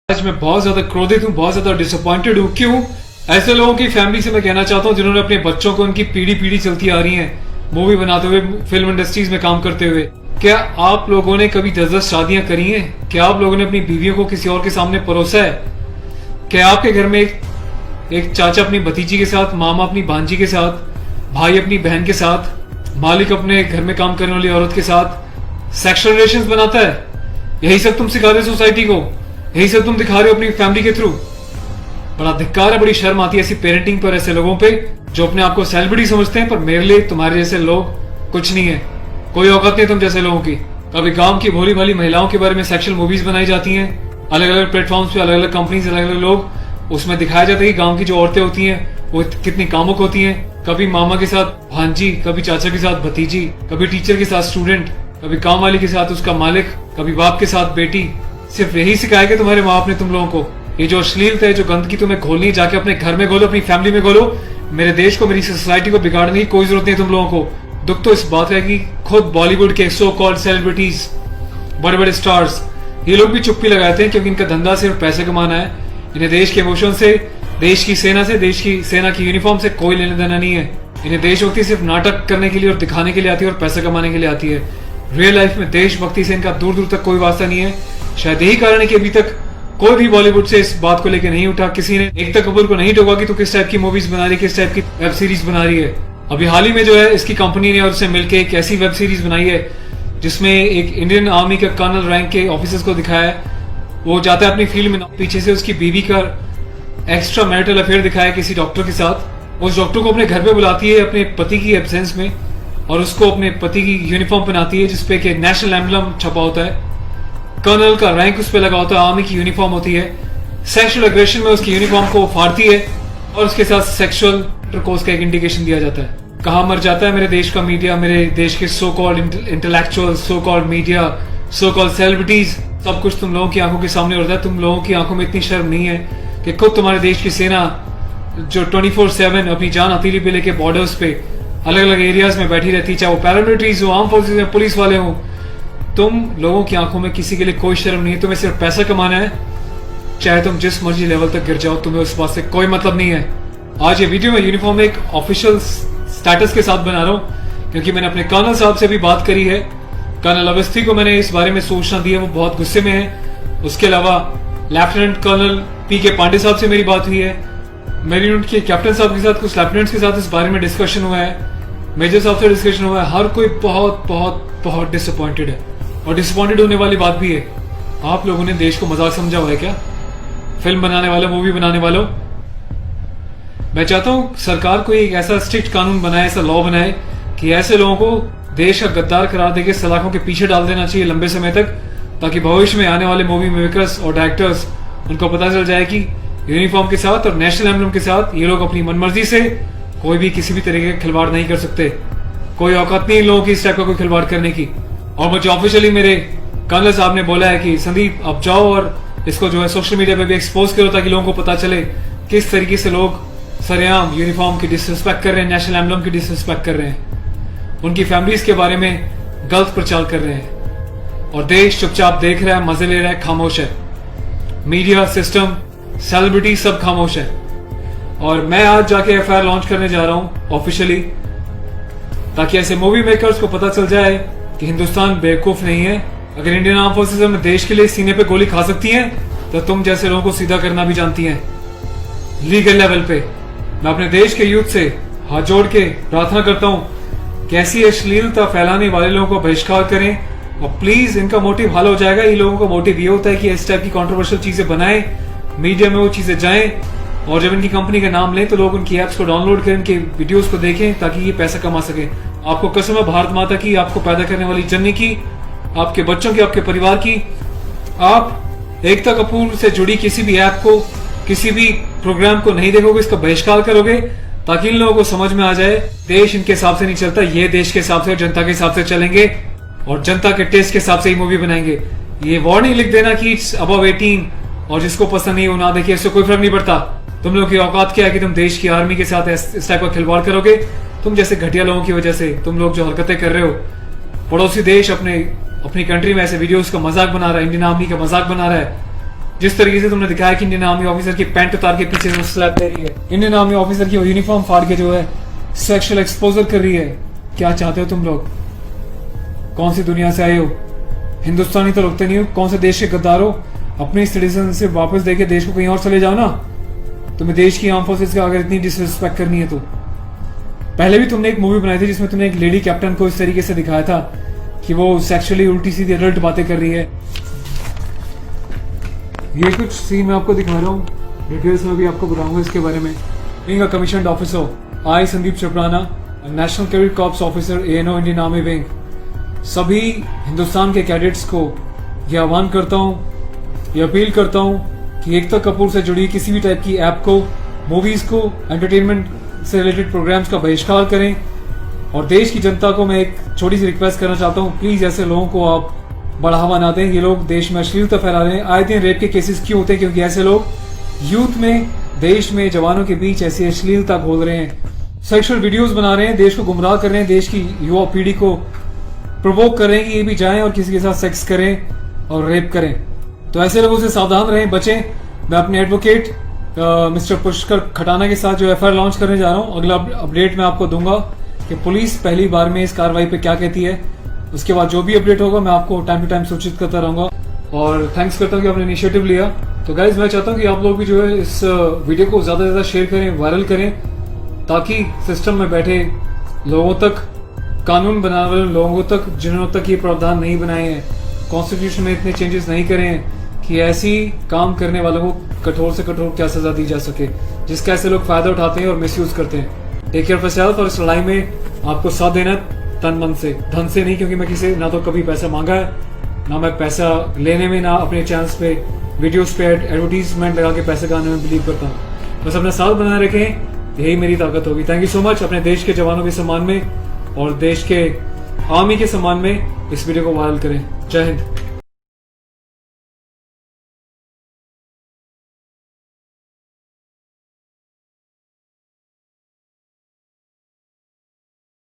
आज मैं बहुत ज्यादा क्रोधित हूँ, बहुत ज्यादा डिसअपॉइंटेड हूँ। क्यों? ऐसे लोगों की फैमिली से मैं कहना चाहता हूँ जिन्होंने अपने बच्चों को उनकी पीढ़ी पीढ़ी चलती आ रही है मूवी बनाते हुए, फिल्म इंडस्ट्रीज में काम करते हुए। क्या आप लोगों ने कभी 10-10 शादियां करी हैं? क्या आप लोगों ने अपनी बीवियों को किसी और के सामने परोसा है? क्या आपके घर में एक चाचा अपनी भतीजी के साथ, मामा अपनी भांजी के साथ, भाई अपनी बहन के साथ, मालिक अपने घर में काम करने वाली औरत के साथ सेक्सुअल रिलेशंस बनाता है? यही सब तुम सिखा रहे हो सोसाइटी को? यही सब तुम दिखा रहे हो अपनी फैमिली के थ्रू? बड़ा धिक्कार है, बड़ी शर्म आती है ऐसी पेरेंटिंग पर, ऐसे लोगों पे जो अपने आप को सेलिब्रिटी समझते हैं। पर मेरे लिए तुम्हारे जैसे लोग कुछ नहीं है, कोई औकात नहीं तुम जैसे लोगों की। कभी गांव की भोली भाली महिलाओं के बारे में सेक्सुअल मूवीज बनाई जाती हैं, अलग अलग प्लेटफॉर्म्स पे, अलग अलग कंपनीज, अलग अलग लोग, उसमें दिखाया जाता है कि गांव की जो औरतें होती हैं वो कितनी कामुक होती हैं। कभी मामा के साथ भांजी, कभी चाचा के साथ भतीजी, कभी टीचर के साथ स्टूडेंट, कभी काम वाली के साथ उसका मालिक, कभी बाप के साथ बेटी। सिर्फ यही सिखाया कि तुम्हारे माँ बाप ने तुम लोगों को? ये जो अश्लीलता है, जो गंदगी तुम्हें घोलनी, जाके अपने घर में घोलो, अपनी फैमिली में घोलो। मेरे देश को, मेरी सोसाइटी को बिगाड़ने की कोई जरूरत नहीं तुम लोगों को। दुख तो इस बात है कि खुद बॉलीवुड के सो कॉल्ड सेलिब्रिटीज, बड़े बड़े स्टार्स, ये लोग भी चुप्पी लगाते हैं क्योंकि इनका धंधा सिर्फ पैसे कमाना है। इन्हें देश के इमोशन से, देश की सेना से, देश की सेना की यूनिफॉर्म से कोई लेना देना नहीं है। इन्हें देशभक्ति सिर्फ नाटक करने के लिए और दिखाने के लिए आती है और पैसा कमाने के लिए आती है। रियल लाइफ में देशभक्ति से इनका दूर दूर तक कोई वास्ता नहीं है। शायद यही कारण है कि अभी तक कोई भी बॉलीवुड से इस बात को लेकर नहीं उठा, किसी ने एकता कपूर को नहीं टोका कि तू किस टाइप की मूवीज बना रही है, किस टाइप की वेब सीरीज बना रही है। अभी हाल ही में जो है इसकी कंपनी ने और उससे मिलकर एक ऐसी वेब सीरीज बनाई है जिसमें एक इंडियन आर्मी का कर्नल रैंक के ऑफिसर्स को दिखाया है। वो जाता है अपनी फील्ड में, पीछे से उसकी बीवी का एक्स्ट्रा मैरिटल अफेयर दिखाया किसी डॉक्टर के साथ। उस डॉक्टर को अपने घर पे बुलाती है अपने पति की एब्सेंस में और उसको अपने पति की यूनिफॉर्म पहनाती है जिसपे कि नेशनल एम्बलम छपा होता है, कर्नल का रैंक उस पे लगा होता है, आर्मी की यूनिफॉर्म होती है। सेक्सुअल एग्रेशन में उसकी यूनिफॉर्म को फाड़ती है और उसके साथ सेक्सुअल इंटरकोर्स का एक इंडिकेशन दिया जाता है। कहाँ मर जाता है मेरे देश का मीडिया, मेरे देश के so called intellectual, so called media, so called celebrities. सब कुछ तुम लोगों की आंखों के सामने होता है। तुम लोगों की आंखों में इतनी शर्म नहीं है कि खुद तुम्हारे देश की सेना जो 24/7 अपनी जान हथेली पे लेके बॉर्डर्स पे अलग अलग एरियाज में बैठी रहती है, चाहे वो पैरामिलिट्रीज हो, आर्म फोर्सेज में पुलिस वाले हों, तुम लोगों की आंखों में किसी के लिए कोई शर्म नहीं है। तुम्हें सिर्फ पैसा कमाना है, चाहे तुम जिस मर्जी लेवल तक गिर जाओ, तुम्हें उस बात से कोई मतलब नहीं है। आज ये वीडियो मैं यूनिफॉर्म एक ऑफिशियल स्टेटस के साथ बना रहा हूँ क्योंकि मैंने अपने कर्नल साहब से भी बात करी है। कर्नल अवस्थी को मैंने इस बारे में सूचना दी है, वो बहुत गुस्से में है। उसके अलावा लेफ्टिनेंट कर्नल PK पांडे साहब से मेरी बात हुई है। मेरी यूनिट के कैप्टन साहब के साथ, कुछ लेफ्टिनेंट्स के साथ इस बारे में डिस्कशन हुआ है, मेजर साहब से डिस्कशन हुआ है। हर कोई बहुत बहुत बहुत डिसअपॉइंटेड है और डिसअपॉइंटेड होने वाली बात भी है। आप लोगों ने देश को मजाक समझा हुआ है क्या? फिल्म बनाने वालों, मूवी बनाने वालों, मैं चाहता हूं सरकार कोई एक ऐसा स्ट्रिक्ट कानून बनाए, ऐसा लॉ बनाए कि ऐसे लोगों को देश का गद्दार करार देके सलाखों के पीछे डाल देना चाहिए लंबे समय तक, ताकि भविष्य में आने वाले मूवी मेकर्स और डायरेक्टर्स उनको पता चल जाए कि यूनिफॉर्म के साथ और नेशनल एम्बलम के साथ ये लोग अपनी मनमर्जी से कोई भी किसी भी तरीके का खिलवाड़ नहीं कर सकते। कोई औकात नहीं इन लोगों की इस टाइप का कोई खिलवाड़ करने की। और मुझे ऑफिशियली मेरे कर्नल साहब ने बोला है कि संदीप आप जाओ और इसको जो है सोशल मीडिया पे भी एक्सपोज करो ताकि लोगों को पता चले किस तरीके से लोग सरेआम यूनिफॉर्म की डिसरिस्पेक्ट कर रहे हैं, नेशनल एम्बलम की डिसरिस्पेक्ट कर रहे हैं, उनकी फैमिलीज के बारे में गलत प्रचार कर रहे हैं। और देश चुपचाप देख रहा है, मजे ले रहा है, खामोश है। मीडिया, सिस्टम, सेलिब्रिटी सब खामोश है। और मैं आज जाके FIR लॉन्च करने जा रहा हूं ऑफिशियली, ताकि ऐसे मूवी मेकर्स को पता चल जाए कि हिंदुस्तान बेवकूफ नहीं है। अगर इंडियन आर्म फोर्सेज में देश के लिए सीने पे गोली खा सकती हैं तो तुम जैसे लोगों को सीधा करना भी जानती हैं लीगल लेवल पे। मैं अपने देश के यूथ से हाथ जोड़ के प्रार्थना करता हूं कि ऐसी अश्लीलता फैलाने वाले लोगों को बहिष्कार करें और प्लीज इनका मोटिव हल हो जाएगा। ये लोगों का मोटिव ये होता है कि इस टाइप की कंट्रोवर्शियल चीजें बनाएं, मीडिया में वो चीजें जाएं और जब इनकी कंपनी का नाम लें तो लोग उनकी एप्स को डाउनलोड करें, इनके वीडियोस को देखें ताकि ये पैसा कमा सके। आपको कसम है भारत माता की, आपको पैदा करने वाली जननी की, आपके बच्चों की, आपके परिवार की, आप एकता कपूर से जुड़ी किसी भी ऐप को, किसी भी प्रोग्राम को नहीं देखोगे, इसका बहिष्कार करोगे ताकि इन लोगों को समझ में आ जाए देश इनके हिसाब से नहीं चलता, ये देश के हिसाब से और जनता के हिसाब से चलेंगे और जनता के टेस्ट के हिसाब से ही मूवी बनाएंगे। ये वार्निंग लिख देना कि इट्स अबव 18 और जिसको पसंद नहीं वो ना देखिए, इससे कोई फर्क नहीं पड़ता। तुम लोग की औकात क्या है कि तुम देश की आर्मी के साथ इस टाइप का खिलवाड़ करोगे? तुम जैसे घटिया लोगों की वजह से तुम लोग जो हरकतें कर रहे हो, पड़ोसी देश अपनी कंट्री में ऐसे वीडियोस का मजाक बना रहा है, इंडियन आर्मी का मजाक बना रहा है, जिस तरीके से तुमने दिखाया कि इंडियन आर्मी ऑफिसर की पैंट उतार के पीछे से स्लैप दे रही है, इंडियन आर्मी ऑफिसर की यूनिफॉर्म फाड़ के जो है सेक्सुअल एक्सपोजर कर रही है, क्या चाहते हो तुम लोग? कौन सी दुनिया से आए हो? हिंदुस्तानी तो लगते नहीं हो, कौन से देश के गद्दार हो? अपनी सिटीजनशिप वापस देके देश को कहीं और चले जाओ ना। तुम्हें देश की आर्म फोर्सेस का अगर इतनी डिसरिस्पेक्ट करनी है तो। पहले भी तुमने एक मूवी बनाई थी जिसमें तुमने एक लेडी कैप्टन को इस तरीके से दिखाया था कि वो सेक्सुअली उल्टी सीधी एडल्ट बातें कर रही है। ये कुछ सीन मैं आपको दिखा रहा हूँ, डिटेल्स में भी आपको बताऊंगा इसके बारे में। Being a commissioned officer, I Sandeep चपराना, national cadet corps officer ANO Indian army wing, सभी हिंदुस्तान के कैडेट्स को यह आह्वान करता हूँ, ये अपील करता हूँ कि एकता कपूर से जुड़ी किसी भी टाइप की ऐप को, मूवीज को, एंटरटेनमेंट से रिलेटेड प्रोग्राम्स का बहिष्कार करें। और देश की जनता को मैं एक छोटी सी रिक्वेस्ट करना चाहता हूँ, प्लीज ऐसे लोगों को आप बढ़ावा ना दें। ये लोग देश में अश्लीलता फैला रहे हैं। आए दिन रेप के केसेस क्यों होते हैं? क्योंकि ऐसे लोग यूथ में, देश में, जवानों के बीच ऐसी अश्लीलता घोल रहे हैं, सेक्सुअल वीडियोस बना रहे हैं, देश को गुमराह कर रहे हैं, देश की युवा पीढ़ी को प्रोवोक कर रहे हैं कि ये भी जाएं और किसी के साथ सेक्स करें और रेप करें। तो ऐसे लोगों से सावधान रहें, बचें। मैं अपने एडवोकेट मिस्टर पुष्कर खटाना के साथ जो FIR लॉन्च करने जा रहा हूँ, अगला अपडेट मैं आपको दूंगा कि पुलिस पहली बार में इस कार्रवाई पे क्या कहती है। उसके बाद जो भी अपडेट होगा मैं आपको टाइम टू टाइम सूचित करता रहूंगा। और थैंक्स करता हूँ कि आपने इनिशिएटिव लिया। तो गाइज मैं चाहता हूँ कि आप लोग भी जो है इस वीडियो को ज्यादा से ज्यादा शेयर करें, वायरल करें, ताकि सिस्टम में बैठे लोगों तक, कानून बनाने वाले लोगों तक, जिन्होंने तक ये प्रावधान नहीं बनाए हैं, कॉन्स्टिट्यूशन में इतने चेंजेस नहीं करे हैं कि ऐसी काम करने वालों को कठोर से कठोर क्या सजा दी जा सके, जिसका ऐसे लोग फायदा उठाते हैं और मिसयूज करते हैं। Take care of yourself. और इस लड़ाई में आपको साथ देना तन मन से, धन से नहीं, क्योंकि मैं किसी ना तो कभी पैसा मांगा है, ना मैं पैसा लेने में, ना अपने चैनल्स पे वीडियोस पे एडवर्टीजमेंट लगा के पैसे कमाने में बिलीव करता हूँ। बस अपना साथ बनाए रखें, यही मेरी ताकत होगी। Thank you so much. अपने देश के जवानों के सम्मान में और देश के आर्मी के सम्मान में इस वीडियो को वायरल करें। जय हिंद।